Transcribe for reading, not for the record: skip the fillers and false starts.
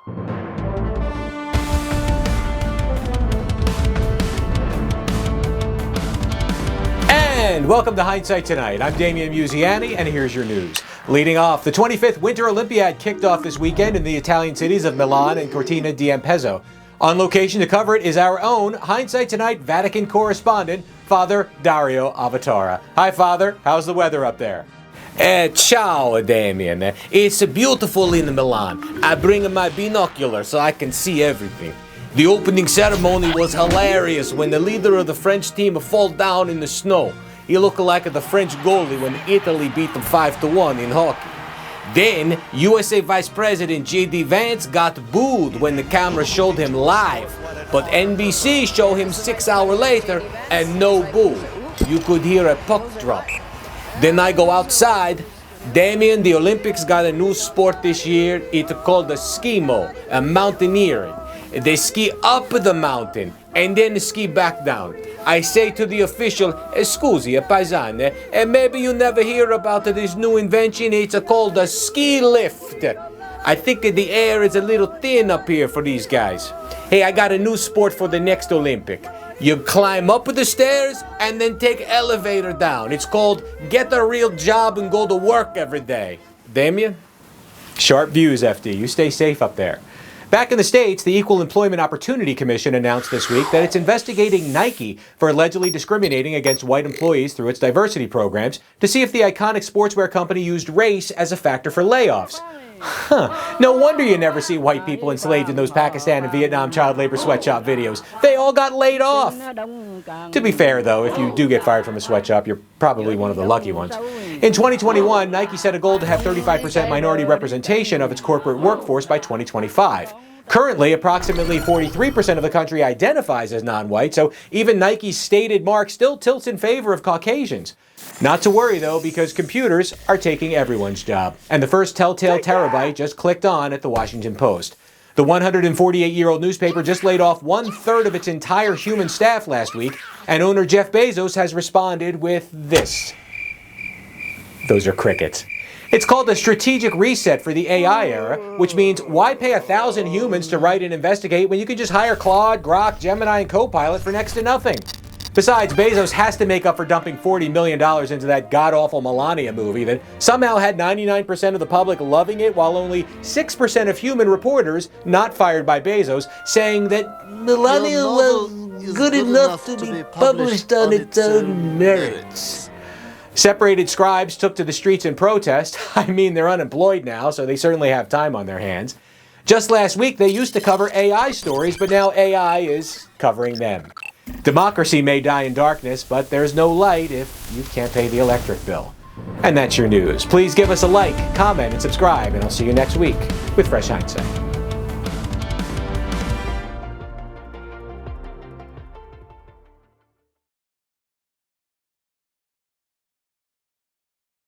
And welcome to Hindsight Tonight. I'm Damian Muziani, and here's your news. Leading off, the 25th Winter Olympiad kicked off this weekend in the Italian cities of Milan and Cortina d'Ampezzo. On location to cover it is our own Hindsight Tonight Vatican correspondent, Father Dario Avatara. Hi, Father. How's the weather up there? Ciao, Damian. It's beautiful in Milan. I bring my binocular so I can see everything. The opening ceremony was hilarious when the leader of the French team fall down in the snow. He looked like the French goalie when Italy beat them 5-1 in hockey. Then, USA Vice President J.D. Vance got booed when the camera showed him live, but NBC showed him 6 hours later and no boo. You could hear a puck drop. Then I go outside. Damian, the Olympics got a new sport this year. It's called the skimo, a mountaineering. They ski up the mountain and then ski back down. I say to the official, "Scusi, paesane, and maybe you never hear about this new invention. It's called a ski lift. I think the air is a little thin up here for these guys." Hey, I got a new sport for the next Olympic. You climb up the stairs and then take elevator down. It's called get a real job and go to work every day. Damian? Sharp views, FD. You stay safe up there. Back in the States, the Equal Employment Opportunity Commission announced this week that it's investigating Nike for allegedly discriminating against white employees through its diversity programs to see if the iconic sportswear company used race as a factor for layoffs. No wonder you never see white people enslaved in those Pakistan and Vietnam child labor sweatshop videos. They all got laid off. To be fair, though, if you do get fired from a sweatshop, you're probably one of the lucky ones. In 2021, Nike set a goal to have 35% minority representation of its corporate workforce by 2025. Currently, approximately 43% of the country identifies as non-white, so even Nike's stated mark still tilts in favor of Caucasians. Not to worry, though, because computers are taking everyone's job. And the first telltale terabyte just clicked on at the Washington Post. The 148-year-old newspaper just laid off 1/3 of its entire human staff last week, and owner Jeff Bezos has responded with this. Those are crickets. It's called a strategic reset for the AI era, which means why pay 1,000 humans to write and investigate when you can just hire Claude, Grok, Gemini, and Copilot for next to nothing? Besides, Bezos has to make up for dumping $40 million into that god-awful Melania movie that somehow had 99% of the public loving it, while only 6% of human reporters, not fired by Bezos, saying that Melania was good enough to be published on its own merits. Separated scribes took to the streets in protest. I mean, they're unemployed now, so they certainly have time on their hands. Just last week, they used to cover AI stories, but now AI is covering them. Democracy may die in darkness, but there's no light if you can't pay the electric bill. And that's your news. Please give us a like, comment, and subscribe, and I'll see you next week with Fresh Hindsight.